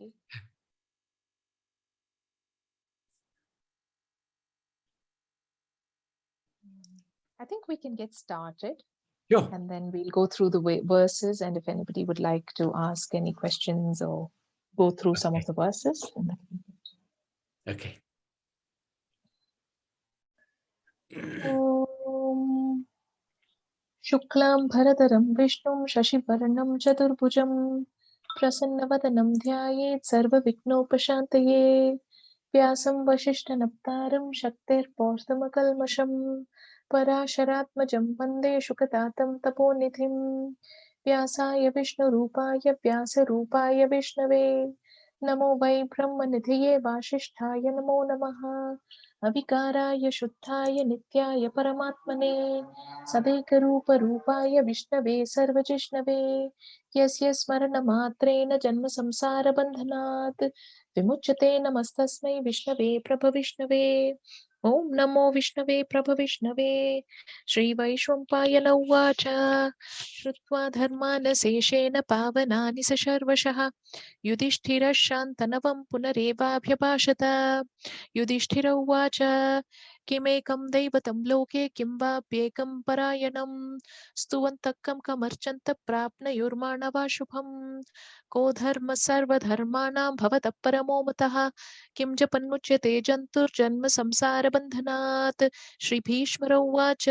I think we can get started. Sure. And then we'll go through the verses. And if anybody would like to ask any questions or go through some of the verses. Okay. Om Shuklam Bharadaram Vishnum Shashivarnam Chaturbhujam Prasanna Dhyayet Sarva Viknopashantaye Vyasam Vasishtanaptaram Shaktir Pausamakalmasham Parasharatmajam Vande Shukatatam Taponithim Vyasaya Vishnurupaya Vyasarupaaya Vishnave Namo Vai Brahmanidhiye Vashisthaya Namo Namaha Avikaraaya Shuddhaya Nityaya Paramatmane सदैकरूपरूपाय विष्णवे सर्वजिष्णवे यस्य स्मरणमात्रेण जन्मसंसारबन्धनात् विमुच्यते नमस्तस्मै विष्णवे प्रभविष्णवे ॐ नमो विष्णवे प्रभविष्णवे श्रीवैश्वम्पायन उवाच श्रुत्वा धर्मानशेषेण पावनानि सशर्वशः युधिष्ठिरः शान्तनवं पुनरेवाभ्यभाषत युधिष्ठिर उवाच किमेकं दैवतं लोके किं वाप्येकं परायणं स्तुवन्तः कं कमर्चन्त प्राप्नुयुर्माणवा शुभं को धर्म सर्वधर्माणां भवतः परमो मतः किं जपन्मुच्यते जन्तुर्जन्म संसारबन्धनात् श्रीभीष्मर उवाच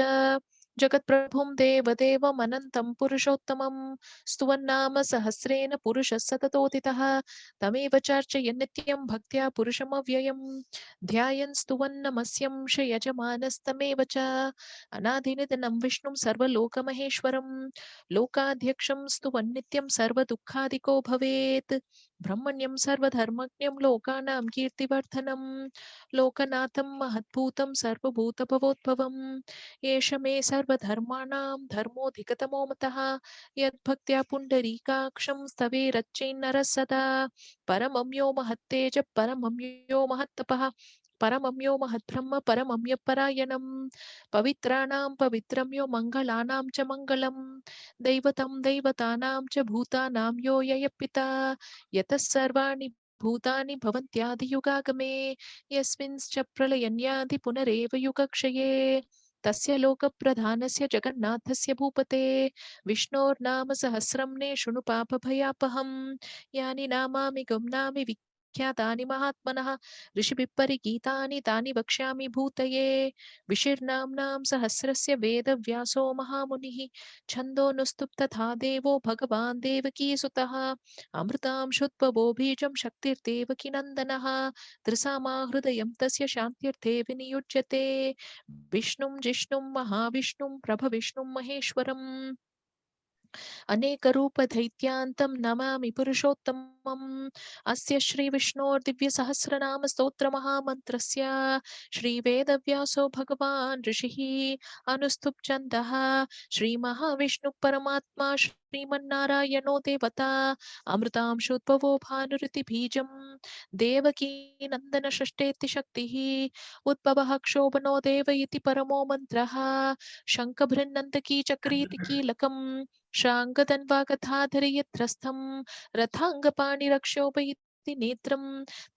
जगत्प्रभुं देवदेवमनन्तं पुरुषोत्तमं स्तुवन्नाम सहस्रेण पुरुषः सततोदितः तमेव चार्चयन् नित्यं भक्त्या पुरुषमव्ययम् ध्यायन् स्तुवन् नमस्यंश यजमानस्तमेव च अनादिनिधनं विष्णुं सर्वलोकमहेश्वरं लोकाध्यक्षं स्तुवन् नित्यं सर्वदुःखादिको भवेत् ब्रह्मण्यं सर्वधर्मज्ञं लोकानां कीर्तिवर्धनं लोकनाथं महद्भूतं सर्वभूतभवोद्भवम् एष मे सर्वधर्माणां धर्मोऽधिकतमो मतः यद्भक्त्या पुण्डरीकाक्षं स्तवेरच्चैन्नरः सदा परमं यो महत्तेज परमं यो महत्तपः परमं यो महद्ब्रह्म परमं यः परायणं पवित्राणां पवित्रं यो मङ्गलानां च मङ्गलं दैवतं दैवतानां च भूतानां यो यः पिता यतः सर्वाणि भूतानि भवन्त्यादियुगागमे यस्मिंश्च प्रलयन्यादि पुनरेव युगक्षये तस्य लोकप्रधानस्य जगन्नाथस्य भूपते विष्णोर्नाम सहस्रं ने शृणु पापभयापहम् यानि नामानि गम्नामि विख्यातानि महात्मनः ऋषिभिः परिगीतानि तानि वक्ष्यामि भूतये विशिर्नाम्नां सहस्रस्य वेदव्यासो महामुनिः छन्दोनुस्तुप्तथा देवो भगवान् देवकीसुतः अमृतां शुद्भवो बीजं शक्तिर्देवकीनन्दनः त्रिसामा हृदयं तस्य शान्त्यर्थे विनियुज्यते विष्णुं जिष्णुं महाविष्णुं प्रभविष्णुं महेश्वरम् अनेकरूपदैत्यान्तं नमामि पुरुषोत्तमम् अस्य श्रीविष्णोर्दिव्यसहस्रनामस्तोत्रमहामन्त्रस्य श्रीवेदव्यासो भगवान् ऋषिः अनुस्तुप्छन्दः श्रीमहाविष्णुपरमात्मा श्रीमन्नारायणो देवता अमृतांशोद्भवो भानुरिति देवकीनन्दनषष्ठेति शक्तिः उद्भवः क्षोभनो देव इति परमो मन्त्रः शङ्खभृन्नन्दकी चक्रीति कीलकम् शाङ्गधन्वागधाधरि यत्रस्थं रथाङ्गपाणिरक्षोभयति नेत्रं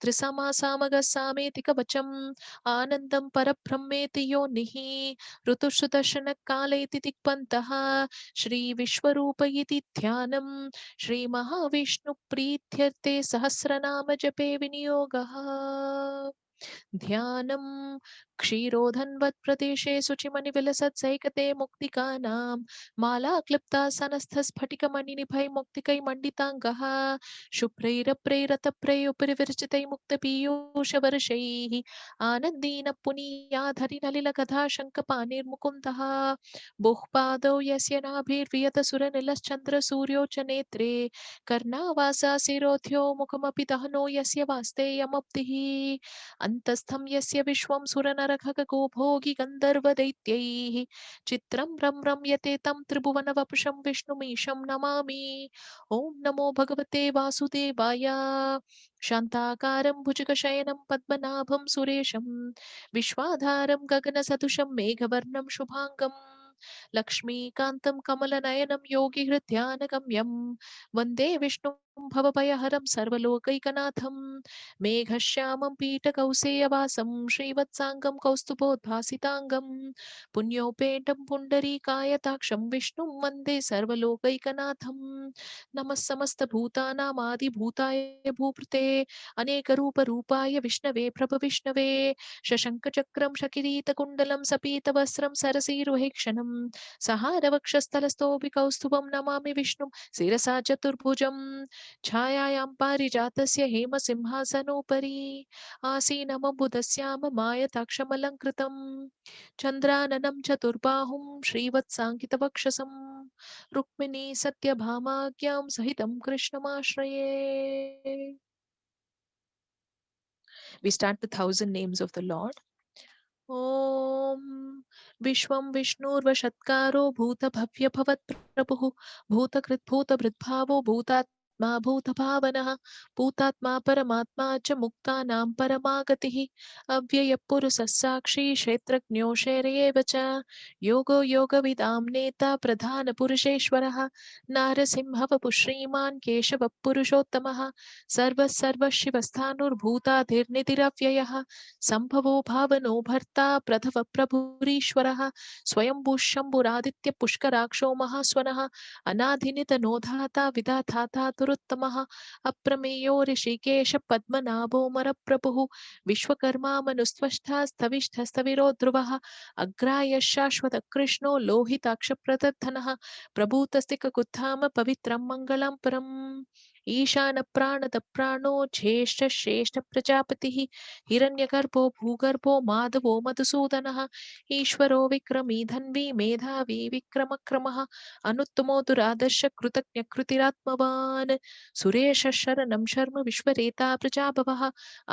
त्रिसमासामगसामेति कवचम् आनन्दं परब्रह्मेति योनिः ऋतुसुदर्शनकाल इति दिक्पन्तः श्रीविश्वरूप इति ध्यानं श्रीमहाविष्णुप्रीत्यर्थे सहस्रनाम जपे विनियोगः ध्यानं क्षीरोधन्वत्प्रदेशे शुचिमणिविलसत्सैकते मुक्तिकानां मालाक्लिप्तासनस्थस्फटिकमणिनिभैर्मुक्तिकैर्मण्डिताङ्गः शुभ्रैरप्रैरतप्रैरुपरिविरचितैर्मुक्तपीयूषवर्षैः आनन्दीन पुनीयाधरिनलिलगधा शङ्खपाणिर्मुकुन्दः बुःपादौ यस्य नाभिर्वियतसुरनिलश्चन्द्रसूर्यो च नेत्रे कर्णावासा शिरोध्यो मुखमपि दहनो यस्य वास्तेयमब्धिः अन्तस्थं यस्य विश्वं सुरनरखगो भोगि गन्धर्वदैत्यैः चित्रं रम्यते तं त्रिभुवनवपुषं विष्णुमीशं नमामि ॐ नमो भगवते वासुदेवाय शान्ताकारं भुजगशयनं पद्मनाभं सुरेशं विश्वाधारं गगनसदृशं मेघवर्णं शुभाङ्गं लक्ष्मीकान्तं कमलनयनं योगिहृद्यानगम्यं वन्दे विष्णुं भवभयहरं सर्वलोकैकनाथं मेघश्यामं पीठकौसेयवासं श्रीवत्साङ्गं कौस्तुभोद्भासिताङ्गं पुण्योपेतं पुण्डरीकायताक्षं विष्णुं वन्दे सर्वलोकैकनाथं नमः समस्तभूतानामादिभूताय भूपृते अनेकरूपरूपाय विष्णवे प्रभविष्णवे शशङ्खचक्रं शकिरीतकुण्डलं सपीतवस्त्रं सरसीरुहेक्षणं सहारवक्षस्थलस्थोऽपि कौस्तुभं नमामि विष्णुं शिरसा चतुर्भुजं छायायां पारिजातस्य हेमसिंहासनोपरि आसीनमबुधस्याम मायताक्षमलङ्कृतं चन्द्राननं चतुर्बाहुं श्रीवत्साङ्कितवक्षसं रुक्मिणी सत्यभामाज्ञां सहितं कृष्णमाश्रये. We start the 1,000 names of the Lord. ॐ विश्वं विष्णुर्वषत्कारो भूतभव्यभवत्प्रभुः भूतकृद्भूतभृद्भावो भूतात्मा भूतभावनः भूतात्मा परमात्मा च मुक्तानां परमागतिः अव्ययपुरुषः साक्षी क्षेत्रज्ञो शैर्येव च योगो योगविदां नेता प्रधानपुरुषेश्वरः नारसिंहवपु श्रीमान् केशवः पुरुषोत्तमः सर्वः सर्वशिवस्थाणुर्भूताधिर्निधिरव्ययः संभवो भावनो भर्ता प्रथव प्रभुरीश्वरः स्वयंभू शम्भुरादित्य पुष्कराक्षो महास्वनः अनाधिनितनो धाता विधाता तुरुत्तमः अप्रमेयो ऋषिकेश पद्मनाभो मरप्रभुः विश्वकर्मा मनुस्त्वष्टा स्तविष्ठस्तविरो ध्रुवः अग्राय शाश्वत कृष्णो लोहिताक्ष प्रदर्धनः प्रभूतस्तिककुत्थाम पवित्रं मङ्गलं परम् ईशान प्राणद प्राणो ज्येष्ठ श्रेष्ठ प्रजापतिः हिरण्यगर्भो भूगर्भो माधवो मधुसूदनः ईश्वरो विक्रमी धन्वी मेधावी विक्रमक्रमः अनुत्तमो दुरादर्श कृतज्ञ कृतिरात्मवान् सुरेश शरणं शर्म विश्वरेता प्रजाभवः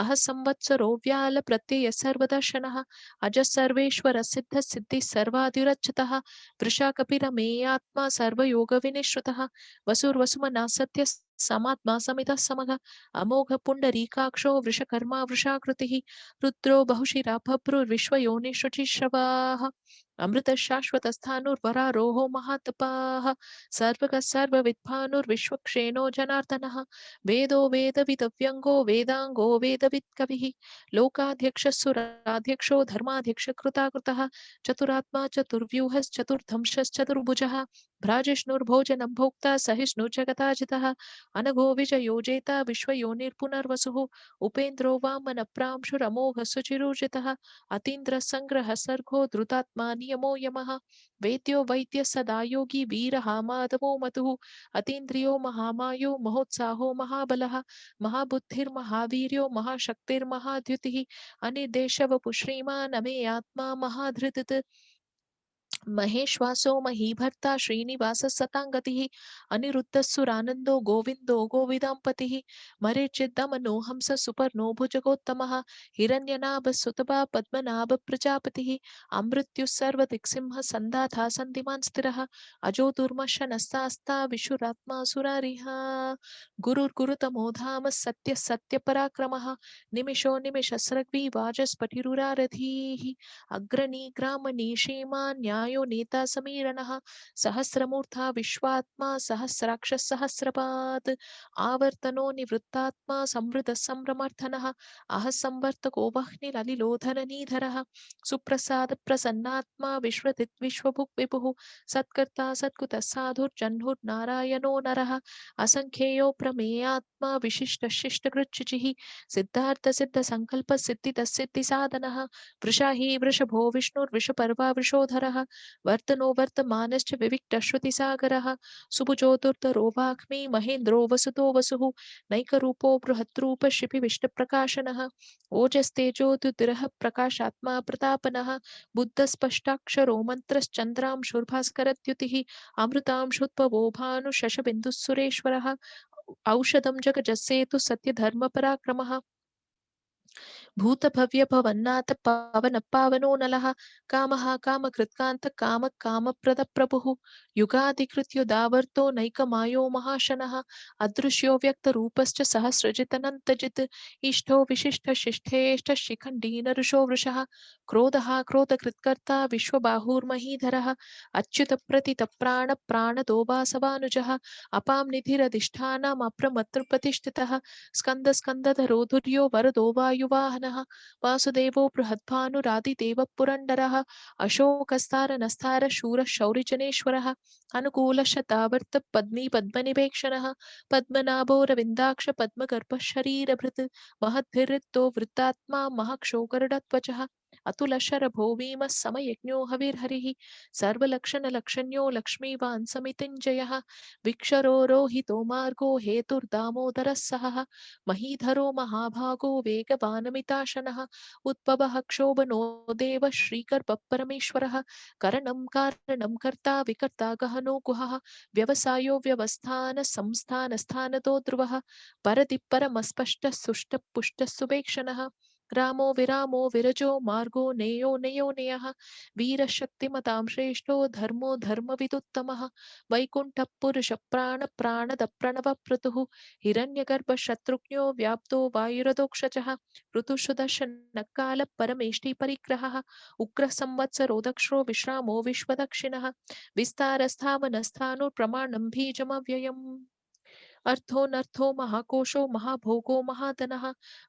अह संवत्सरो व्याल प्रत्यय सर्वदर्शनः अज सर्वेश्वर सिद्ध सिद्धि सर्वादिरच्युतः वृषा कपिरमेयात्मा सर्वयोग विनिश्रुतः वसुर्वसुमना सत्य समात्मा समितः समः अमोघ पुण्डरीकाक्षो वृषकर्मा वृषाकृतिः रुद्रो बहुशिरा बभ्रुर्विश्वयोनिषुचिश्रवाः अमृत शाश्वतस्थाणुर्वरारोहो महातपाः सर्वगः सर्वविद्भानुर्विश्वक्षेणो जनार्दनः वेदो वेदविदव्यङ्गो वेदाङ्गो वेदवित्कविः लोकाध्यक्षः सुराध्यक्षो धर्माध्यक्षकृताकृतः चतुरात्मा चतुर्व्यूहश्चतुर्धंशश्चतुर्भुजः भ्राजिष्णुर्भोजनं भोक्ता सहिष्णु जगताजितः अनघो विजयोजेता विश्वयोनिर्पुनर्वसुः उपेन्द्रो वामनप्रांशुरमोघ सुचिरूजितः अतीन्द्रः सङ्ग्रहः सर्गो धृतात्मा नियमो यमः वेद्यो वैद्यः सदा योगी वीरः माधवो मतुः अतीन्द्रियो महामायो महोत्साहो महाबलः महाबुद्धिर्महावीर्यो महाशक्तिर्महाद्युतिः अनिर्देशवपु श्रीमान् अमे आत्मा महाधृतिः महेश्वासो महीभर्ता श्रीनिवासः सताङ्गतिः अनिरुद्धः गोविन्दो गोविदाम्पतिः मरीचिद्दमनो हंस सुपर्णो भुजगोत्तमः हिरण्यनाभः सुतपा पद्मनाभ प्रजापतिः अमृत्युः सर्वदिक्सिंह सन्धाता सन्धिमान् स्थिरः अजो दुर्मशनस्तास्ता विशुरात्मा सुरारिः गुरुर्गुरुतमो धाम सत्यः सत्यपराक्रमः निमिषो निमिषस्रग्वी वाचस्पतिरुरारधीः अग्रणी ग्रामणी श्रीमान् न्यायो नेता समीरणः सहस्रमूर्धा विश्वात्मा सहस्राक्षः सहस्रपात् आवर्तनो निवृत्तात्मा संवृतः संभ्रमर्थनः अह संवर्तको वह्निरलिलोधननीधरः सुप्रसाद प्रसन्नात्मा विश्वदित् विश्वभुक् विभुः सत्कर्ता सत्कुतः साधुर्जह्नुर्नारायणो नरः असङ्ख्येयो प्रमेयात्मा विशिष्ट शिष्टकृच्छुचिः सिद्धार्थ सिद्ध संकल्प सिद्धितः सिद्धिसाधनः वृषा हि वृषभो विष्णुर्वृषपर्वा वृषोधरः वर्तनो वर्तमानश्च विविक्तश्रुतिसागरः सुभुजो वाग्मी महेन्द्रो वसुतो वसुः नैकरूपो बृहद्रूप शिपिविष्टप्रकाशनः ओजस्तेजोद्युतिरः प्रकाशात्मा प्रतापनः बुद्धस्पष्टाक्षरो मन्त्रश्चन्द्रांशुर्भास्करद्युतिः अमृतांशुद्भवो भानुशशबिन्दुः सुरेश्वरः औषधं जगजस्येतु सत्यधर्मपराक्रमः भूतभव्य भवन्नाथ पवन पावनो नलः कामः कामकृत्कान्त काम कामप्रद प्रभुः युगादिकृत्युदावर्तो नैकमायो महाशनः अदृश्यो व्यक्तरूपश्च सहस्रजितनन्तजित् इष्टो विशिष्ट शिष्ठेष्ट शिखण्डी नरुषो वृषः क्रोधः क्रोधकृत्कर्ता विश्वबाहुर्महीधरः अच्युतप्रतितप्राण प्राणदो वासवानुजः अपां निधिरधिष्ठानमप्रमत्तप्रतिष्ठितः स्कन्दस्कन्दधरो धुर्यो वरदो वायुवाहनः वासुदेवो बृहद्भानुरादिदेवः पुरन्दरः अशोकस्तारनस्तार शूरः शौरिजनेश्वरः अनुकूलशतावर्त पद्मी पद्मनिवेक्षणः पद्मनाभोरविन्दाक्ष पद्मगर्भः शरीरभृत् महद्भिरिक्तो वृत्तात्मा महक्षोगरुडत्वचः अतुलशरभो भीमः समयज्ञो हविर्हरिः सर्वलक्षणलक्षण्यो लक्ष्मीवान् समितिञ्जयः विक्षरो रोहितो मार्गो हेतुर्दामोदरः सहः महीधरो महाभागो वेगवानमिताशनः उद्भवः क्षोभनो देव श्रीगर्भः परमेश्वरः करणं कारणं कर्ता विकर्ता गहनो गुहः व्यवसायो व्यवस्थान संस्थान स्थानतो ध्रुवः परदि परमस्पष्टः सुष्टः पुष्टः सुवेक्षणः रामो विरामो विरजो मार्गो नेयो नेयो नेयः वीरशक्तिमतां श्रेष्ठो धर्मो धर्मविदुत्तमः वैकुण्ठः पुरुष प्राण प्राणद प्रणवप्रतुः हिरण्यगर्भशत्रुघ्नो व्याप्तो वायुरधोक्षजः ऋतुषुदर्शनकाल परमेष्टि परिग्रहः उग्रसंवत्सरो दक्षो विश्रामो विश्वदक्षिणः विस्तारस्थावनस्थानो प्रमाणं बीजमव्ययम् अर्थोऽनर्थो महाकोशो महाभोगो महाधनः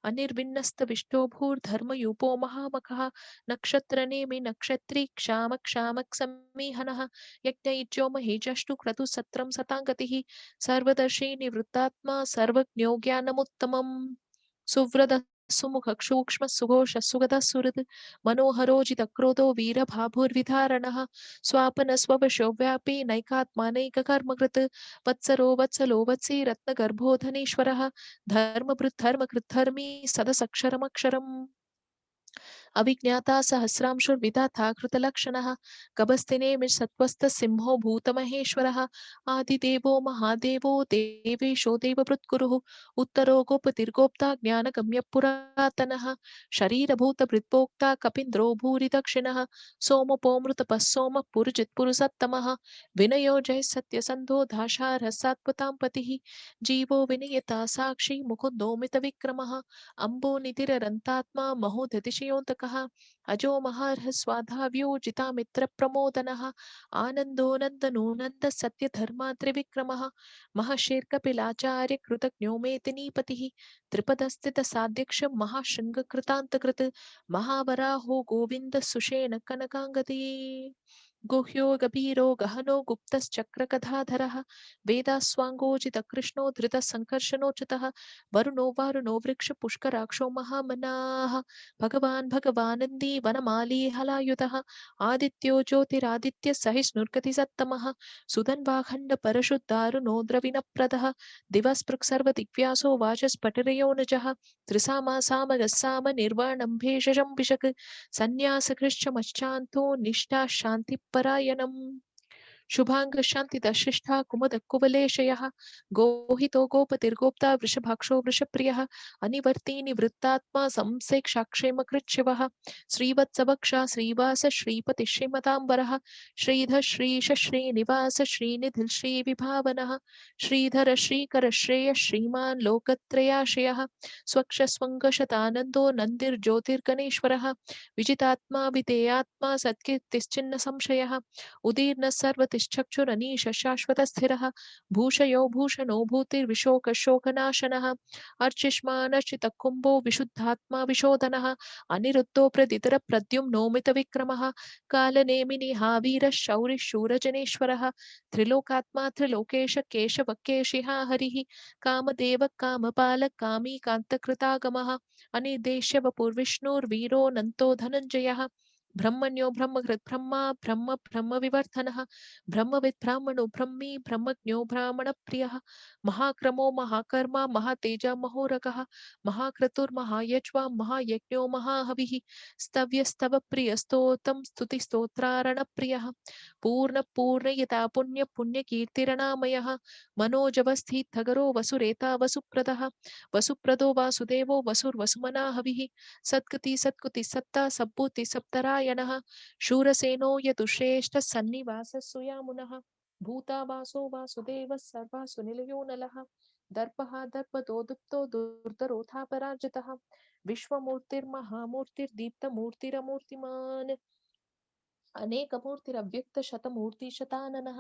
अनिर्विन्नस्तविष्टो भूर्धर्मयूपो महामखः नक्षत्रनेमि नक्षत्री क्षाम क्षामक् समीहनः यज्ञयुज्यो महीजष्टु क्रतु सत्रं सताङ्गतिः सर्वदर्शी निवृत्तात्मा सर्वज्ञो ज्ञानमुत्तमम् सुव्रत सुमुख सूक्ष्म सुघोष सुगत सुहृद मनोहरो जितक्रोधो वीरभाभुर्विधारणः स्वापन स्ववशो व्यापी नैकात्मानैककर्मकृत् वत्सरो वत्सलो वत्सी रत्नगर्भोधनेश्वरः धर्मभृद्धर्मकृद्धर्मी सदसक्षरमक्षरम् अभिज्ञाता सहस्रांशुर्विधाता कृतलक्षणः कबस्तिनेमि सत्त्वस्थ सिंहो भूतमहेश्वरः आदिदेवो महादेवो देवेशो देवभृत्कुरुः उत्तरो गोपतिर्गोप्ता ज्ञानगम्य पुरातनः शरीरभूतभृद्भोक्ता कपीन्द्रो भूरि दक्षिणः सोमपोमृतपः सोमः पुरुजित्पुरुषत्तमः विनयो जय सत्यसन्धो दाशार्हः सात्वतां पतिः जीवो विनियता साक्षी मुकुन्दोमितविक्रमः अम्बोनिधिररन्तात्मा महोदधिशयोऽन्तकः अजो महार्हस्वाधाव्यो जितामित्रप्रमोदनः आनन्दो नन्दनो नन्द सत्यधर्मा त्रिविक्रमः महर्षिर्कपिलाचार्य कृतज्ञो मेदिनीपतिः त्रिपदस्थितसाध्यक्ष महाशृङ्गकृतान्तकृत् महावराहो गोविन्द सुषेण कनकाङ्गदी गुह्यो गभीरो गहनो गुप्तश्चक्रकधाधरः वेदास्वाङ्गोजितकृष्णो धृतसङ्कर्षणोच्युतः वरुणो वारुणो वृक्षपुष्कराक्षो महामनाः भगवान् भगवानन्दी वनमाली हलायुधः आदित्यो ज्योतिरादित्य सहिष्णुर्गति सत्तमः सुधन्वाखण्ड परशुद्धारुणो द्रविणप्रदः दिवस्पृक् सर्वदिग्व्यासो वाचस्पटिरयोनजः त्रिसामा सामगस्साम निर्वाणं भेषजं विशक् सन्न्यासकृश्चमश्चान्तो निष्ठा शान्तिपरायणम् शुभांग शांति दशिष्ठा कुमुद कुवलेशयः गोहितो गोपतिर्गोप्ता वृषभाक्षो वृषप्रियः अनिवर्ती निवृत्तात्मा संसेक्षाक्षेम कृच्छिवः श्रीवत्सवक्षा श्रीवास श्रीपति श्रीमतांबरः श्रीधर श्रीश श्रीनिवास श्रीनिधिः श्रीविभावनः श्रीधर श्रीकर श्रेय श्रीमान् लोकत्रयाश्रयः स्वक्ष स्वङ्गशतानन्दो नन्दिर्ज्योतिर्गणेश्वरः विजितात्मा विधेयात्मा सत्कीर्तिश्चिन्न संशयः उदीर्न सर्वतिष्ठक्षुरनीश शाश्वत स्थिरः भूषयो भूषणो भूतिर्विशोकशोकनाशनः अर्चिष्मानर्चित कुम्भो विशुद्धात्मा विशोधनः अनिरुद्धो प्रदितर प्रद्युम्नोमित विक्रमः कालनेमिनि हावीर शौरि शूरजनेश्वरः त्रिलोकात्मा त्रिलोकेश केशव केशिहा हरिः कामदेव कामपाल कामी कान्तकृतागमः अनिर्देश्य वपुर्विष्णुर्वीरो नन्तो धनञ्जयः ब्रह्मण्यो ब्रह्मकृत् ब्रह्मा ब्रह्म ब्रह्मविवर्धनः ब्रह्मविद् ब्राह्मणो ब्रह्मी ब्रह्मज्ञो ब्राह्मणप्रियः महाक्रमो महाकर्मा महातेजा महोरगः महाक्रतुर्महायज्वा महायज्ञो महाहविः स्तव्यस्तवप्रियस्तोतं स्तुतिस्तोत्रारणप्रियः पूर्णपूर्णयता पुण्यपुण्यकीर्तिरणामयः मनोजवस्थितगरो वसुरेता वसुप्रदः वसुप्रदो वासुदेवो वसुर्वसुमना हविः सद्गति सत्कुति सत्ता सब्बूति सप्तरायणः शूरसेनो यतुश्रेष्ठ सन्निवासः सुयामुनः भूतावासो वासुदेवः सर्वासु निलयो नलः दर्पः दर्पदो दुप्तो दुर्धरोधा पराजितः विश्वमूर्तिर्महामूर्तिर्दीप्तमूर्तिरमूर्तिमान् अनेकमूर्तिरव्यक्त शतमूर्ति शताननः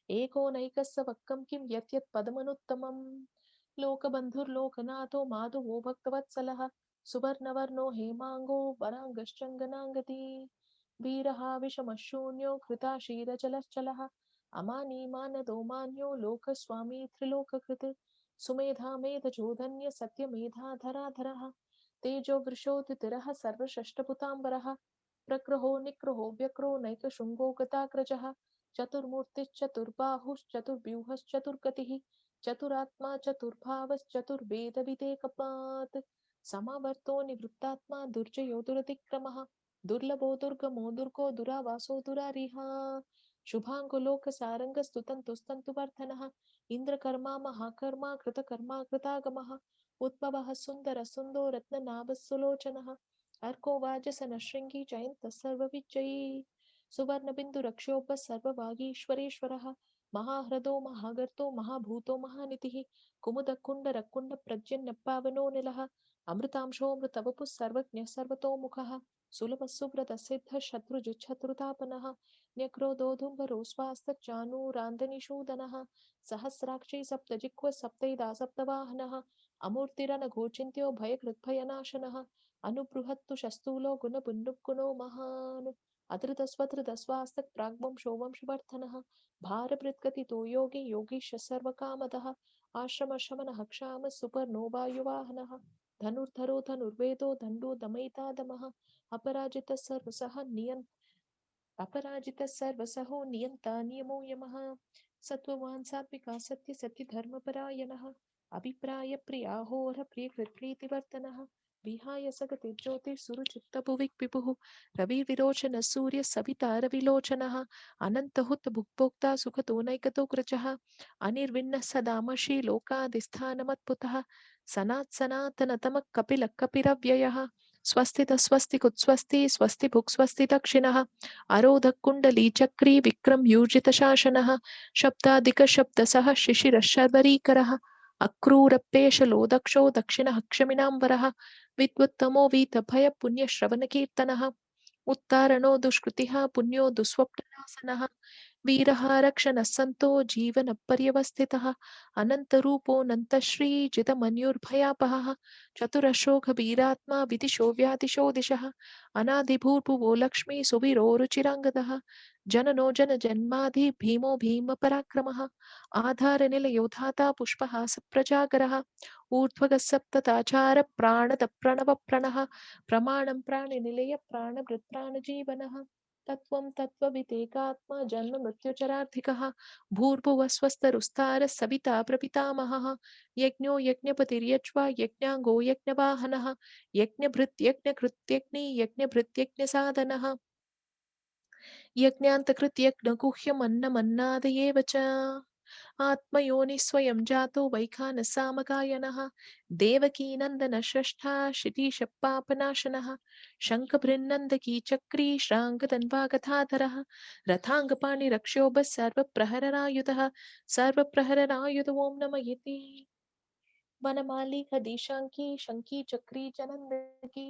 एको नैकस्य वक्कं किं यत् यत् पदमनुत्तमम् लोकबन्धुर्लोकनाथो माधवो भक्तवत्सलः सुवर्णवर्णो हेमाङ्गो वराङ्गश्चङ्गनाङ्गती वीरः विषमशून्यो कृताशीरजलश्चलः अमानी मानदो मान्यो लोकस्वामी त्रिलोककृत् सुमेधा मेधचोदन्य सत्यमेधाधराधरः तेजो वृषोऽतिथिरः सर्वषष्ठभुताम्बरः प्रग्रहो निग्रहो व्यग्रो नैकशृङ्गो गताग्रजः चतुर्मूर्तिश्चतुर्बाहुश्चतुर्व्यूहश्चतुर्गतिः चतुरात्मा चतुर्भावश्चतुर्वेदविदेकपात् समावर्तो निवृत्तात्मा दुर्जयो दुरतिक्रमः दुर्लभो दुर्गमो दुर्गो दुरावासो दुरारिहा शुभाङ्गुलोकसारङ्गस्तुतन्तुस्तन्तुवर्धनः इन्द्रकर्मा महाकर्मा कृतकर्मा कृतागमः उद्भवः सुन्दरः सुन्दो रत्ननाभः सुलोचनः अर्को वाजसनशृङ्गी जयन्तः सर्वविजयी सुवर्णबिन्दुरक्षोभः सर्ववागीश्वरेश्वरः महाह्रदो महागर्तो महाभूतो महानितिः कुमुदकुण्डरकुण्डप्रज्ञन्नपावनो निलः अमृतांशोऽमृतवपुः सर्वज्ञः सर्वतोमुखः सुलभः सुब्रतः सिद्धः शत्रुजिच्छत्रुतापनः न्यक्रोधोधुम्बरो स्वास्तचानूरान्दनिषूदनः सहस्राक्षी सप्तजिह्वः सप्तैदा सप्तवाहनः अमूर्तिरनघोचिन्त्यो भयकृद्भयनाशनः अनुबृहत्तु शस्तूलो गुणपुण्डुक्कुणो महान् अधृतस्वधृतस्वास्तक् प्राग्वंशो वंशवर्धनः भारभृद्गतितो योगी योगीश सर्वकामदः आश्रमशमनः क्षामः सुपर्णो वायुवाहनः धनुर्धरो धनुर्वेदो दण्डो दमयिता दमः अपराजितः सर्वसहो नियन्ता नियमो यमः सत्त्ववान् सात्विका सत्य सत्यधर्मपरायणः अभिप्राय प्रियाहोर प्रियकृत्प्रीतिवर्तनः विहाय सगति ज्योतिर्सुरचित्तभुविक् विभुः रविर्विरोचनः सूर्यः सविता रविलोचनः अनन्तहुत भुक्भोक्ता सुखतो नैकतो ग्रजः अनिर्विण्णः सदामशी लोकादिस्थानमत्पुतः सनातनतमः कपिलः कपिरव्ययः स्वस्तितः स्वस्तिकुत्स्वस्ति स्वस्ति भुक् स्वस्ति दक्षिणः अरोधः कुण्डली चक्री विक्रम यूजितशासनः शब्दादिकशब्दसः शिशिरः शर्वरीकरः अक्रूरप्येशलो दक्षो दक्षिणः क्षमिणाम्बरः विद्वत्तमो वीतभय पुण्यश्रवणकीर्तनः उत्तारणो दुष्कृतिः पुण्यो दुःस्वप्ननाशनः वीरः रक्षणः सन्तो जीवनपर्यवस्थितः अनन्तरूपोऽनन्तश्रीजितमन्युर्भयापहः चतुरशोकवीरात्मा विदिशो व्यादिशो दिशः अनादिभूर्भुवो लक्ष्मी सुवीरो रुचिराङ्गदः जननो जनजन्माधि भीमो भीमपराक्रमः आधारनिलयो धाता पुष्पहास प्रजागरः ऊर्ध्वगः सप्तताचार प्राणद प्रणवप्रणः प्रमाणं प्राणिनिलय प्राणभृत् प्राणजीवनः तत्त्वं तत्त्ववितेकात्मा जन्म मृत्युचरार्थिकः भूर्भुवः स्वस्तरुस्तारः सविता प्रपितामहः यज्ञो यज्ञपतिर्यज्वा यज्ञाङ्गो यज्ञवाहनः यज्ञभृत् यज्ञकृत्यग्नि यज्ञभृत् यज्ञसाधनः यज्ञान्तकृत् यज्ञगुह्यमन्नमन्नादयेव च आत्मयोनि स्वयं जातो वैखानसामगायनः देवकीनन्दन षष्ठा शिटीशपापनाशनः शङ्खभृन्नन्दकी चक्री श्राङ्गदन्वागधाधरः रथाङ्गपाणिरक्षोभः सर्वप्रहरणायुधः सर्वप्रहरणायुध ॐ नम इति वनमाली खदीशाङ्की शङ्की चक्री चनन्दकी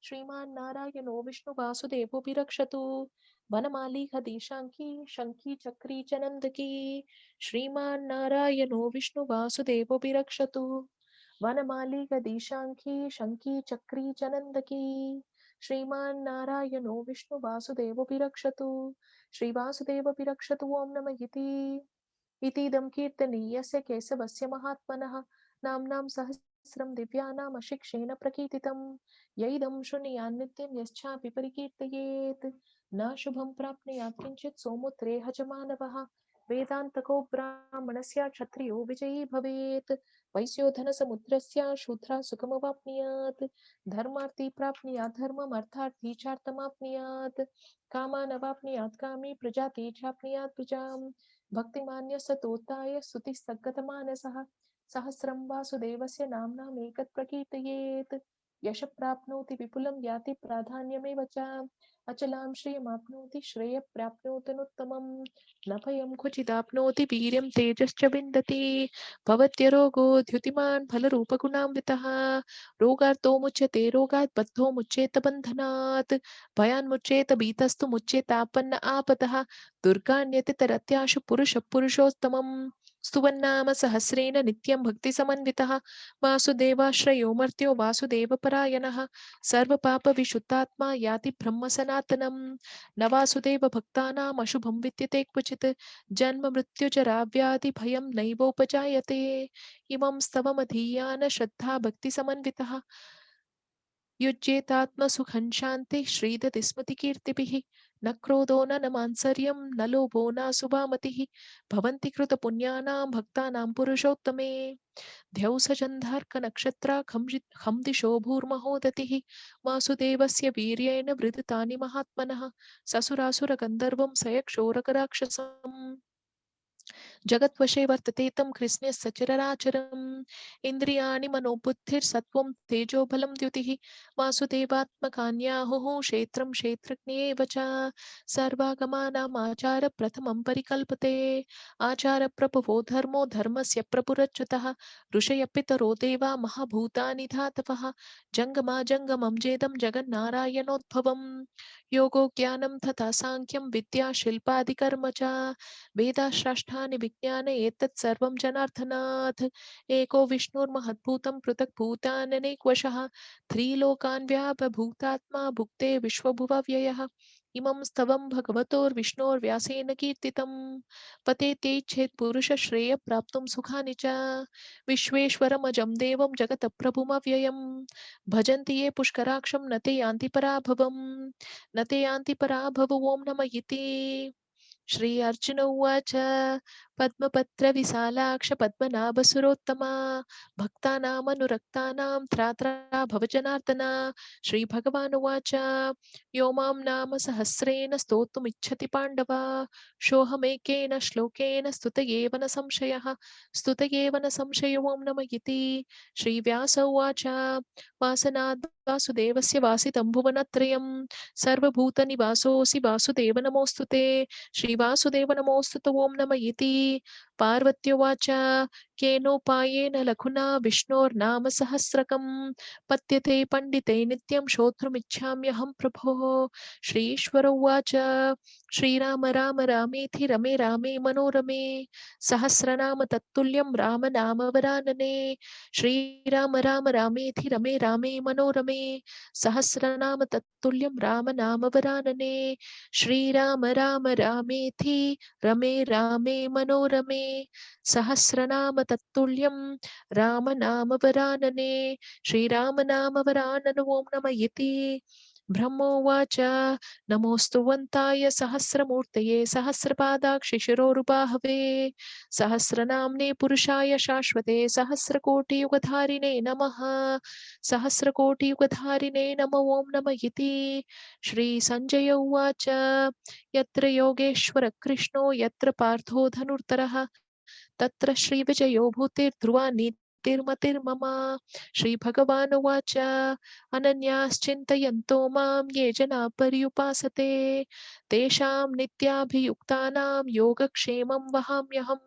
श्रीमान् नारायणो विष्णुवासुदेवोऽभिरक्षतु वनमाली खदीशाङ्की शङ्की चक्री चनन्दकी श्रीमान् नारायणो विष्णुवासुदेवोऽभिरक्षतु वनमाली खदीशाङ्की शङ्की चक्री चनन्दकी श्रीमान् नारायणो विष्णुवासुदेवोऽभिरक्षतु श्रीवासुदेवोऽभिरक्षतु ॐ नम इतीदं कीर्तनीयस्य केशवस्य महात्मनः नाम्नां सहस्रनाम सहस्रं दिव्यानाम् अशिक्षेण प्रकीर्तितं यैदं शृणुयान् नित्यं यश्चापि परिकीर्तयेत् न शुभं प्राप्नुयात् किञ्चित् सोमुत्रेह च मानवः वेदान्तको ब्राह्मणस्य क्षत्रियो विजयी भवेत् वैश्यो धनसमुद्रस्य शूद्रः सुखमवाप्नुयात् धर्मार्थी प्राप्नुयात् धर्मम् अर्थार्थी चार्थमाप्नुयात् कामानवाप्नुयात् कामी प्रजाति चाप्नुयात् प्रजाम् भक्तिमान्य सतोत्ताय स्तुतिस्तद्गतमानसः सहस्रं वासुदेवस्य नाम्नामेकत् प्रकीर्तयेत् यश प्राप्नोति विपुलं याति प्राधान्यमेव च अचलां श्रियमाप्नोति श्रेयः प्राप्नोतनुत्तमं न भयं क्वचिदाप्नोति वीर्यं तेजश्च विन्दति भवत्यरोगो द्युतिमान् फलरूपगुणान्वितः रोगार्तो मुच्यते रोगात् बद्धो मुच्येत बन्धनात् भयान्मुच्येत भीतस्तु मुच्येतापन्न आपदः दुर्गान्यतितरत्याशु पुरुषः पुरुषोत्तमं स्तुवन्नाम सहस्रेण नित्यं भक्तिसमन्वितः वासुदेवाश्रयो मर्त्यो वासुदेवपरायणः सर्वपापविशुद्धात्मा याति ब्रह्मसनातनं न वासुदेव भक्तानाम् अशुभं विद्यते क्वचित् जन्म मृत्युजराव्याधि भयं नैवोपजायते इमं स्तवमधीयान श्रद्धा भक्तिसमन्वितः युज्येतात्मसुखं शान्तिः श्रीदति स्मृतिकीर्तिभिः न क्रोधो न मात्सर्यं न लोभो न सुभामतिः भवन्ति कृतपुण्यानां भक्तानां पुरुषोत्तमे द्यौसजन्धार्कनक्षत्रा खं दिशो भूर्महोदतिः वासुदेवस्य वीर्येण वृदतानि महात्मनः ससुरासुरगन्धर्वं सयक्षोरकराक्षसम् जगत्वशे वर्तते तं कृष्णे सचरराचरम् इन्द्रियाणि मनोबुद्धिर्सत्त्वं तेजोबलं द्युतिः वासुदेवात्मकान्याहुः क्षेत्रं क्षेत्रज्ञेव च सर्वागमानाम् आचारप्रथमं परिकल्पते आचारप्रभवो धर्मो धर्मस्य प्रपुरच्युतः ऋषयः पितरो देवा महाभूतानि धातवः जङ्गमा जङ्गमं जेदं जगन्नारायणोद्भवम् योगो ज्ञानं तथा साङ्ख्यं विद्या शिल्पादिकर्म च वेदाश्राष्टानि विज्ञान एतत् सर्वं जनार्दनात् एको विष्णुर्महद्भूतं पृथक् भूताननेकवशः त्रिलोकान् व्यापभूतात्मा भुक्ते विश्वभुवव्ययः इमं स्तवं भगवतोर्विष्णोर्व्यासेन कीर्तितं पतेते चेत् पुरुषश्रेयः प्राप्तुं सुखानि च विश्वेश्वरमजं देवं जगतप्रभुमव्ययं भजन्ति ये पुष्कराक्षं न ते यान्ति पराभवम् न ते यान्ति पराभव ॐ नमः इति श्री अर्जुन उवाच पद्मपत्रविशालाक्ष पद्मनाभसुरोत्तमा भक्तानामनुरक्तानां त्रात्रा भवजनार्दन श्रीभगवानुवाच यो मां नाम सहस्रेण स्तोतुमिच्छति पाण्डव सोऽहमेकेन श्लोकेन स्तुत एव न संशयः स्तुत एव न संशयो ॐ नमः इति श्रीव्यास उवाच वासनाद् वासुदेवस्य वासितं भुवनत्रयं सर्वभूतनिवासोऽसि वासुदेव नमोऽस्तु ते श्रीवासुदेव नमोऽस्तु ॐ नमः इति पार्वत्युवाच केनोपायेन लघुना विष्णोर्नाम सहस्रकं पद्यते पण्डिते नित्यं श्रोतुमिच्छाम्यहं प्रभोः श्रीश्वर उवाच श्रीराम राम रामेति रमे रामे मनोरमे सहस्रनाम तत्तुल्यं राम नाम वरानने श्रीराम राम रामेति रमे रामे मनोरमे सहस्रनाम तत्तुल्यं राम नाम वरानने श्रीराम राम रामेति रमे रामे मनोरमे सहस्रनाम तत्तुल्यं राम नाम वरानने श्रीराम नाम वरानन ॐ नमः इति ब्रह्मोवाच नमोऽस्तु वन्ताय सहस्रमूर्तये सहस्रपादाक्षि शिरोरुबाहवे सहस्रनाम्ने पुरुषाय शाश्वते सहस्रकोटियुगधारिणे नमः सहस्रकोटियुगधारिणे नमो ॐ नमः इति श्रीसञ्जय उवाच यत्र योगेश्वर कृष्णो यत्र पार्थो धनुर्धरः तत्र श्रीविजयो भूतिर्ध्रुवा नीतिर्मतिर्मम श्रीभगवानुवाच अनन्याश्चिन्तयन्तो मां ये जना पर्युपासते तेषां नित्याभियुक्तानां योगक्षेमं वहाम्यहम्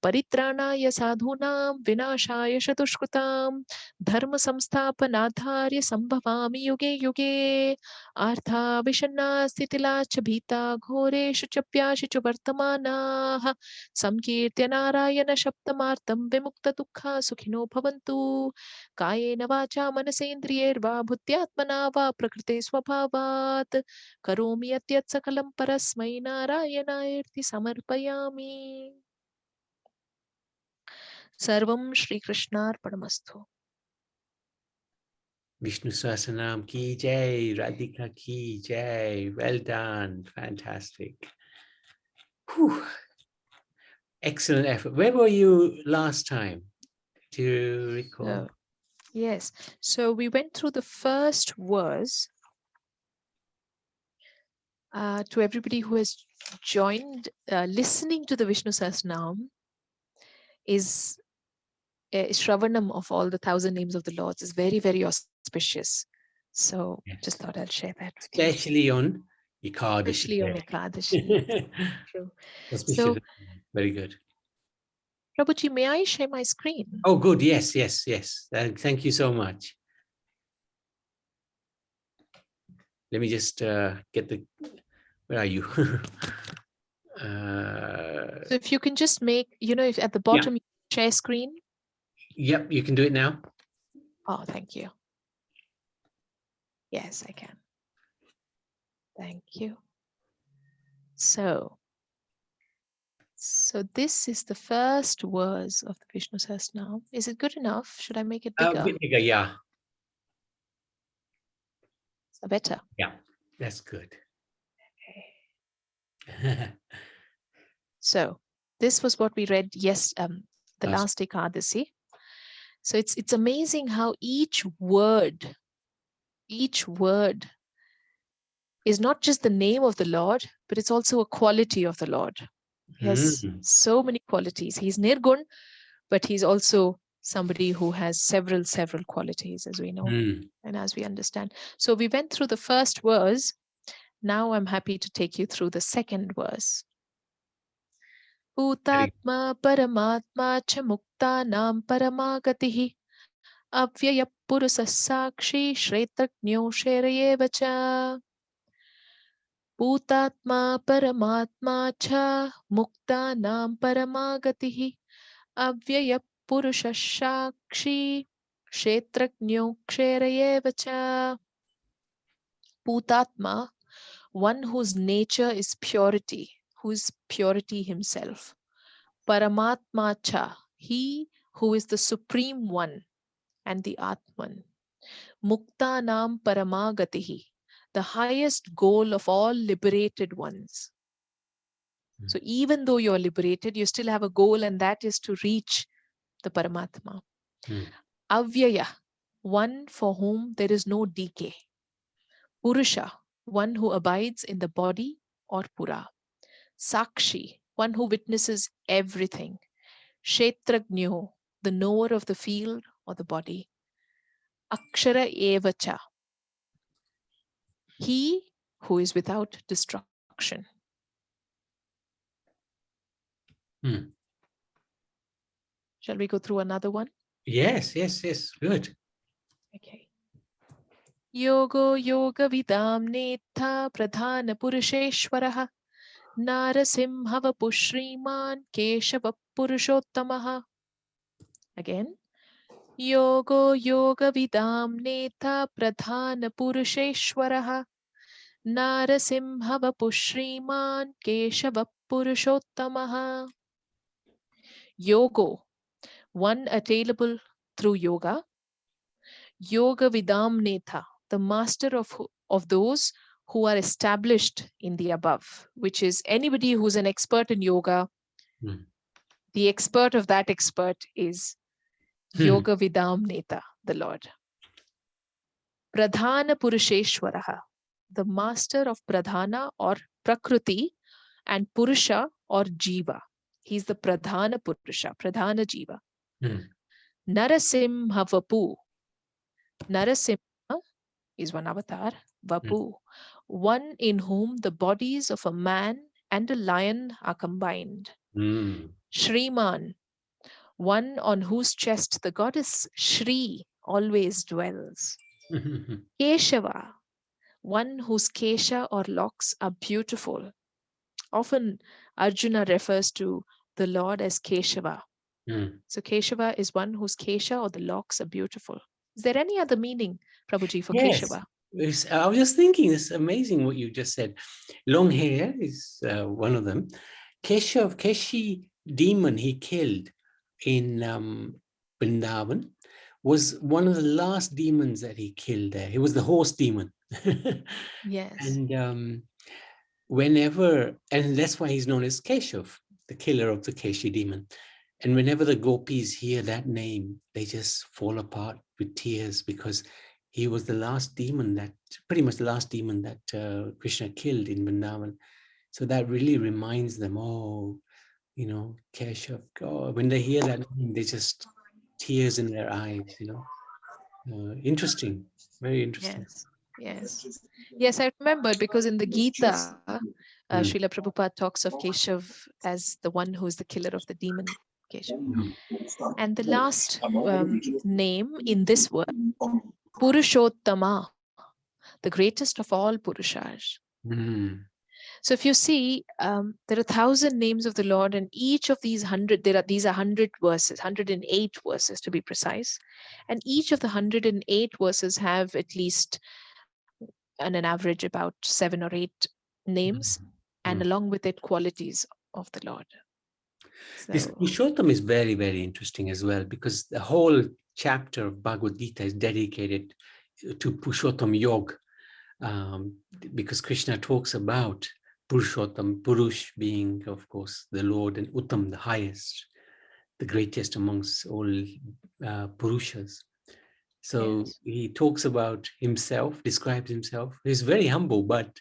परित्राणाय साधूनां विनाशाय चतुष्कृतां धर्म संस्थापनार्थाय संभवामि युगे युगे आर्था विषण्णा स्थितिला च भीता घोरेषु च प्याशु च वर्तमानाः संकीर्त्य नारायण शब्दमार्तं विमुक्तदुःखा सुखिनो भवन्तु कायेन वाचा मनसेन्द्रियैर्वा बुद्ध्यात्मना वा प्रकृते स्वभावात् करोमि यद्यत् सकलं परस्मै नारायणायेति समर्पयामि सर्वं श्रीकृष्णार्पणमस्तु Vishnu Sahasranam ki jai, Radhika ki jai. Well done, fantastic. Whew. Excellent effort. Where were you last time? Do you recall? Yes. So we went through the first verse. To everybody who has joined, listening to the Vishnu Sahasranam is a Shravanam of all the 1,000 names of the Lords is very, very auspicious. So Yes. just thought I'll share that with you. Especially on Ekadashi. Especially on Ekadashi. True. So, Very good. Prabhuji, may I share my screen? Oh, good. Yes, yes, yes. Thank you so much. Let me just get the, where are you? So if you can just make, if at the bottom you share screen. Yep, you can do it now. Oh, thank you. Yes, I can. Thank you. So this is the first verse of the Vishnu Sahasranam. Is it good enough? Should I make it bigger? A bit bigger, yeah. So better. Yeah, that's good. Okay. So this was what we read, the last Ekadasi. So it's amazing how each word is not just the name of the Lord, but it's also a quality of the Lord. He has so many qualities. He's Nirgun, but he's also somebody who has several qualities, as we know and as we understand. So we went through the first verse. Now I'm happy to take you through the second verse. Bhutatma Paramatma cha Muktanam Paramagatihi Avyaya Purusa Sakshi Shretraknyo Sherayeva cha. Bhutatma Paramatma cha Muktanam Paramagatihi Avyaya Purusha Sakshi Kshetraknyo Ksherayeva cha. Bhutatma, one whose nature is purity, who is purity himself. Paramatma cha, he who is the supreme one and the Atman. Muktanam Paramagatihi, the highest goal of all liberated ones. So even though you're liberated, you still have a goal, and that is to reach the Paramatma. Avyaya, one for whom there is no decay. Purusha, one who abides in the body or Pura. Sakshi, one who witnesses everything. Kshetragno, the knower of the field or the body. Akshara evacha, he who is without destruction. Shall we go through another one? Yes, good. Okay. Yogo yoga vidam netha pradhana purusheshwaraha narasimhava pushriman keshava purushottamaha. Again. Yogo yoga vidam netha pradhana purusheshwaraha narasimhava pushriman keshava purushottamaha. Yogo, one attainable through yoga. Yoga vidam netha, the master of those who are established in the above, which is anybody who's an expert in yoga. The expert of that expert is Yoga vidam netha, the Lord. Pradhana Purusheshwaraha, the master of Pradhana or Prakriti and Purusha or Jiva. He's the Pradhana Purusha, Pradhana Jiva. Narasimha Vapu. Narasimha is one avatar. Vapu, one in whom the bodies of a man and a lion are combined. Shriman, one on whose chest the goddess Shri always dwells. Keshava, one whose kesha or locks are beautiful. Often Arjuna refers to the Lord as Keshava. So Keshava is one whose kesha or the locks are beautiful. Is there any other meaning, Prabhuji, for Keshava? I was just thinking, it's amazing what you just said. Long hair is one of them. Keshi demon he killed in Vrindavan was one of the last demons that he killed there. He was the horse demon. Yes. And and that's why he's known as Keshav, the killer of the Keshi demon. And whenever the gopis hear that name, they just fall apart with tears, because he was the last demon that, pretty much the last demon that Krishna killed in Vrindavan. So that really reminds them, oh, you know, Keshav, God. When they hear that name, they just tears in their eyes, you know. Interesting, very interesting. Yes, I remembered, because in the Gita, Srila Prabhupada talks of Keshav as the one who is the killer of the demon, Keshav. And the last name in this word, Purushottama, the greatest of all Purushas. So if you see, there are 1,000 names of the Lord, and each of these 100, these are 100 verses, 108 verses to be precise. And each of the 108 verses have at least, on an average, about 7 or 8 names, and along with it, qualities of the Lord. So, this Purushottam is very, very interesting as well, because the whole chapter of Bhagavad Gita is dedicated to Purushottam Yoga, because Krishna talks about Purushottam, Purush being, of course, the Lord, and Uttam, the highest, the greatest amongst all Purushas. So he talks about himself, describes himself. He's very humble, but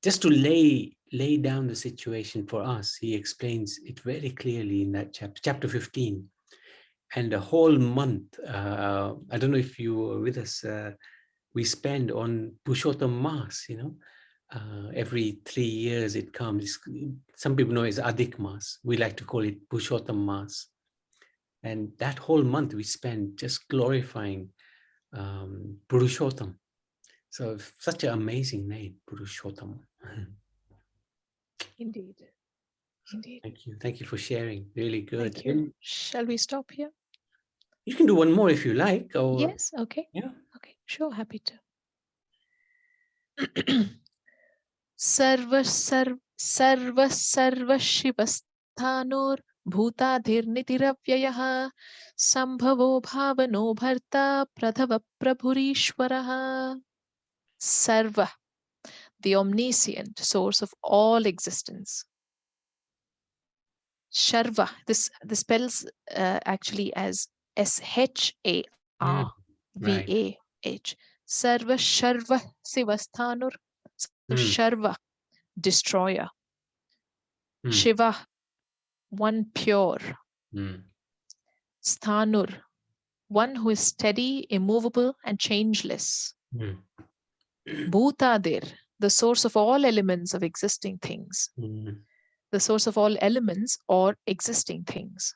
just to lay down the situation for us, he explains it very clearly in that chapter 15. And a whole month, I don't know if you were with us, we spend on Purushottam Mass, you know. Every 3 years it comes. Some people know it as Adhik Mass. We like to call it Purushottam Mass. And that whole month we spend just glorifying Purushottam. So such an amazing name, Purushottam. Indeed. Thank you. Thank you for sharing. Really good. Thank you. Shall we stop here? You can do one more if you like. Or, yes, okay. Yeah. Okay, sure, happy to. Sarva Shivasthanur Bhutadhirnitiravyayah Sambhavo Bhavano Bharta Pradhava Prabhurishwaraha. Sarva, the omniscient source of all existence. Sharva, this spells actually as Sharvah. Sarva Sharva Sivasthanur. So Sharva, destroyer. Shiva, one pure. Sthanur, one who is steady, immovable, and changeless. Bhutadir, the source of all elements of existing things. The source of all elements or existing things.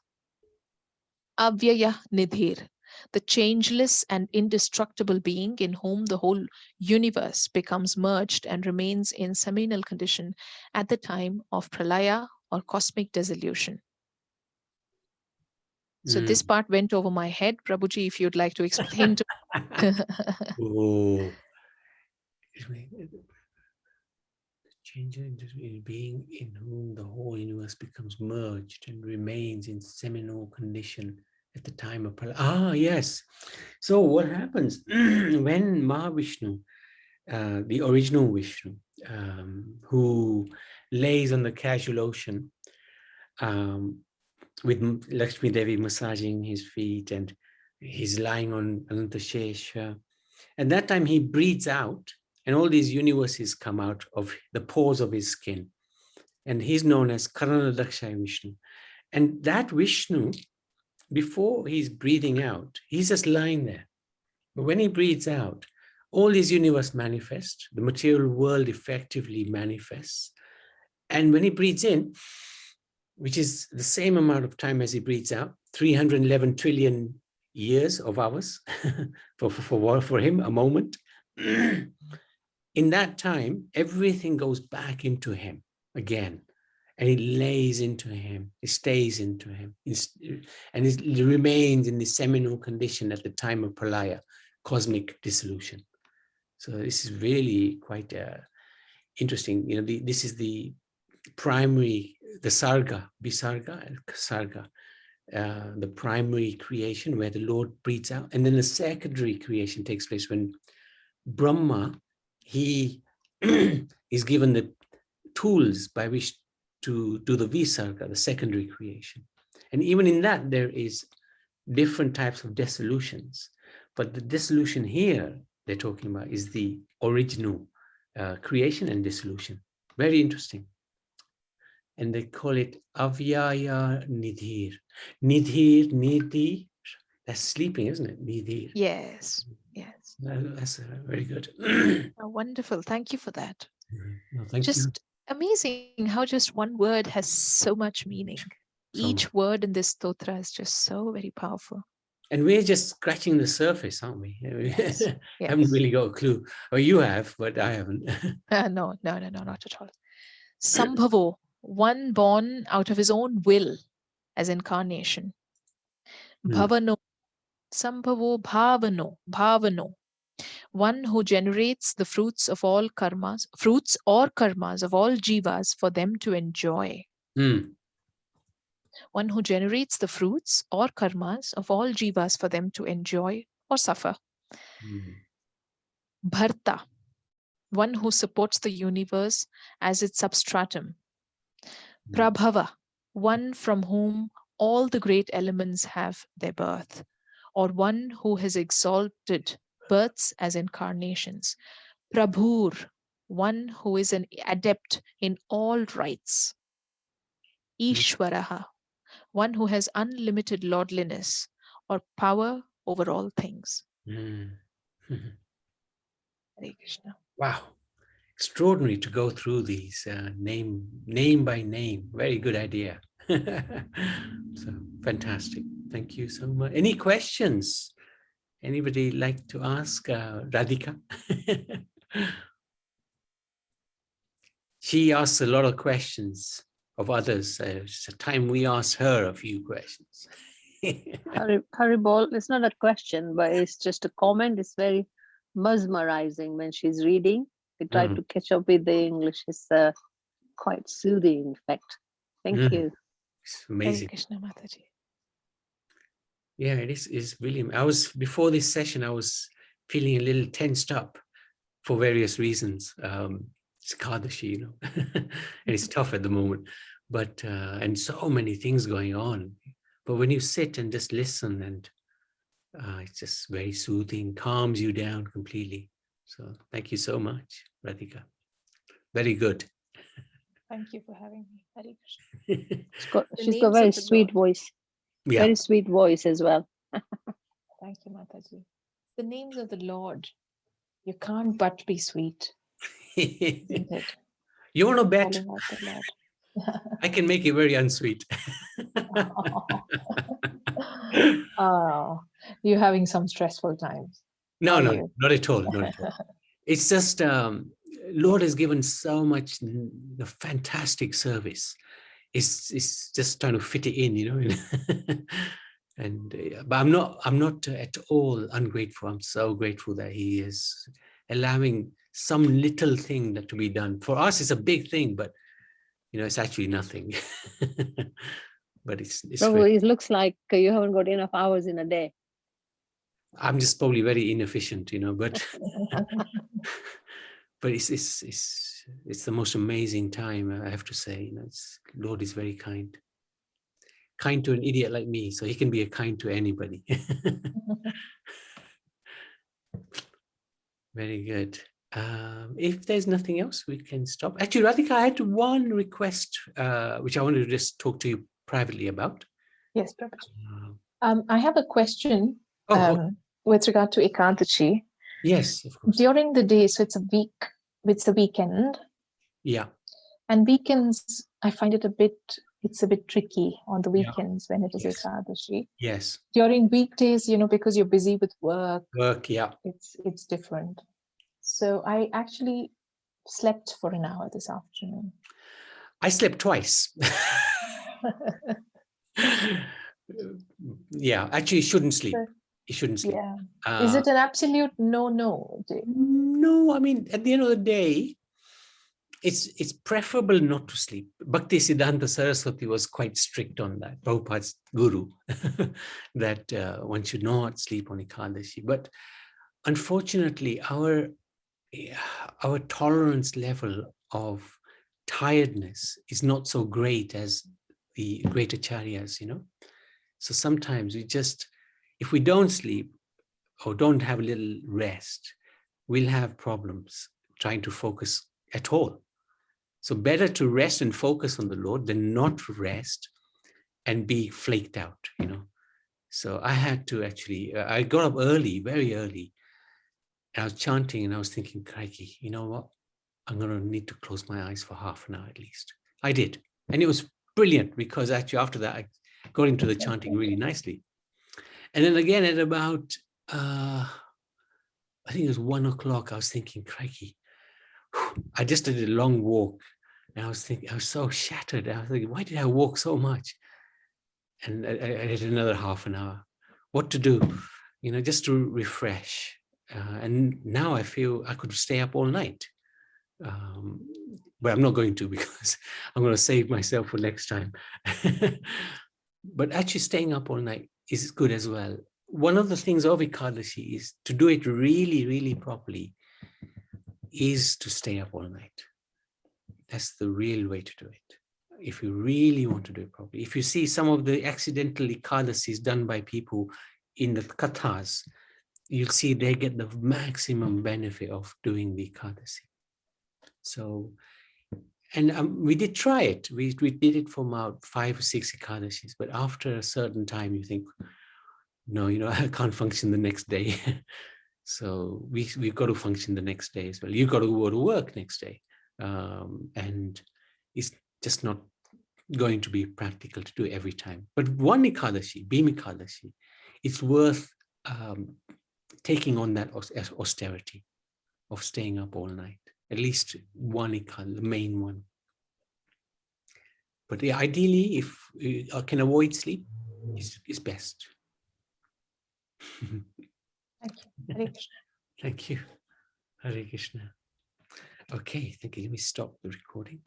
Avyaya Nidhir, the changeless and indestructible being in whom the whole universe becomes merged and remains in seminal condition at the time of pralaya or cosmic dissolution. So this part went over my head. Prabhuji, if you'd like to explain to Oh. Changing being in whom the whole universe becomes merged and remains in seminal condition at the time of pralaya. Yes. So what happens when Mahavishnu, the original Vishnu, who lays on the casual ocean, with Lakshmi Devi massaging his feet, and he's lying on Anantashesha. At that time he breathes out, and all these universes come out of the pores of his skin. And he's known as Karanadaksha Vishnu. And that Vishnu, before he's breathing out, he's just lying there. But when he breathes out, all these universe manifest, the material world effectively manifests. And when he breathes in, which is the same amount of time as he breathes out, 311 trillion years of hours, for him, a moment. In that time, everything goes back into him again, and it lays into him, it stays into him, and it remains in the seminal condition at the time of pralaya, cosmic dissolution. So this is really quite interesting. You know, this is the primary, the sarga, visarga and sarga. the primary creation where the Lord breathes out, and then the secondary creation takes place when Brahma, he is given the tools by which to do the Visarga, the secondary creation. And even in that, there is different types of dissolutions. But the dissolution here they're talking about is the original creation and dissolution. Very interesting. And they call it Avyaya Nidhir. Nidhir, that's sleeping, isn't it? Nidhir. Yes. Yes. That's very good. Oh, wonderful. Thank you for that. No, thank Just you. amazing how just one word has so much meaning. So Each word in this stotra is just so very powerful. and we're just scratching the surface, aren't we? Yes. Haven't Yes. really got a clue. Or you have, but I haven't. No, not at all. Sambhavo, one born out of his own will as incarnation. Bhavano, Sambhavo Bhavano, one who generates the fruits or karmas of all jivas for them to enjoy. One who generates the fruits or karmas of all jivas for them to enjoy or suffer. Bharta, one who supports the universe as its substratum. Prabhava, one from whom all the great elements have their birth, or one who has exalted births as incarnations. Prabhur, one who is an adept in all rights. Ishwaraha, one who has unlimited lordliness or power over all things. Hare Krishna. Wow. Extraordinary to go through these name by name. Very good idea. So fantastic. Thank you so much. Any questions? Anybody like to ask Radhika? She asks a lot of questions of others. It's a time we asked her a few questions. Haribol, it's not a question, but it's just a comment. It's very mesmerizing when she's reading. I try to catch up with the English. It's quite soothing, in fact. Thank you. It's amazing. Hare Krishna, Mataji. Yeah, it is. It's really. Before this session, I was feeling a little tensed up for various reasons. It's Kadashi, you know, and it's tough at the moment. But and so many things going on. But when you sit and just listen, and it's just very soothing, calms you down completely. So thank you so much, Radhika. Very good. Thank you for having me. Hare Krishna. She's got a very sweet voice. Yeah. Very sweet voice as well. Thank you, Mataji. The names of the Lord. You can't but be sweet. Isn't it? You want to bet? Calling out the Lord. I can make it very unsweet. Oh, you're having some stressful times. No, Are no, you? not at all. Not at all. It's just Lord has given so much the fantastic service. It's just trying to fit it in, you know. And but I'm not at all ungrateful. I'm so grateful that He is allowing some little thing that to be done. For us, it's a big thing, but you know, it's actually nothing. But it's Prabhu, it looks like you haven't got enough hours in a day. I'm just probably very inefficient, you know, but but it's the most amazing time, I have to say. You know, Lord is very kind to an idiot like me, so He can be kind to anybody. Very good. If there's nothing else, we can stop. Actually, Radhika, I had one request which I wanted to just talk to you privately about. Yes, perfect. I have a question with regard to Ekadashi. Yes, of course. During the day, so it's a weekend. Yeah. And weekends, I find it it's a bit tricky on the weekends when it is Yes. Ekadashi. Yes. During weekdays, you know, because you're busy with work. Yeah. It's different. So I actually slept for an hour this afternoon. I slept twice. Yeah, actually, you shouldn't sleep. You shouldn't sleep. Yeah. Is it an absolute no? No, I mean, at the end of the day, it's preferable not to sleep. Bhakti Siddhanta Saraswati was quite strict on that, Prabhupada's guru, that one should not sleep on Ekadashi. But unfortunately, our tolerance level of tiredness is not so great as the great acharyas, you know. So sometimes we just, if we don't sleep or don't have a little rest, we'll have problems trying to focus at all. So better to rest and focus on the Lord than not rest and be flaked out, you know. So I had to actually, I got up early, very early, and I was chanting and I was thinking, crikey, you know what? I'm going to need to close my eyes for half an hour at least. I did. And it was brilliant because actually after that, I got into the chanting really nicely. And then again at about, I think it was 1 o'clock, I was thinking, crikey, I just did a long walk and I was thinking, I was so shattered. I was thinking, why did I walk so much? And I did another half an hour. What to do? You know, just to refresh. And now I feel I could stay up all night. But I'm not going to because I'm going to save myself for next time. But actually staying up all night is good as well. One of the things of Ekadashi is to do it really, really properly is to stay up all night. That's the real way to do it. If you really want to do it properly. If you see some of the accidental Ekadashis done by people in the kathas, you'll see they get the maximum benefit of doing the Ekadashi. So, and we did try it. We did it for about 5 or 6 Ekadashis, but after a certain time, you think, no, you know, I can't function the next day. So we've got to function the next day as well. You've got to go to work next day. And it's just not going to be practical to do every time. But one Ekadashi, Bhima Ekadashi, it's worth taking on that austerity of staying up all night. At least one Ekadashi, the main one. But yeah, ideally, if you can avoid sleep, is best. Thank you. Hare Krishna. Thank you. Hare Krishna. Okay, thank you. Let me stop the recording.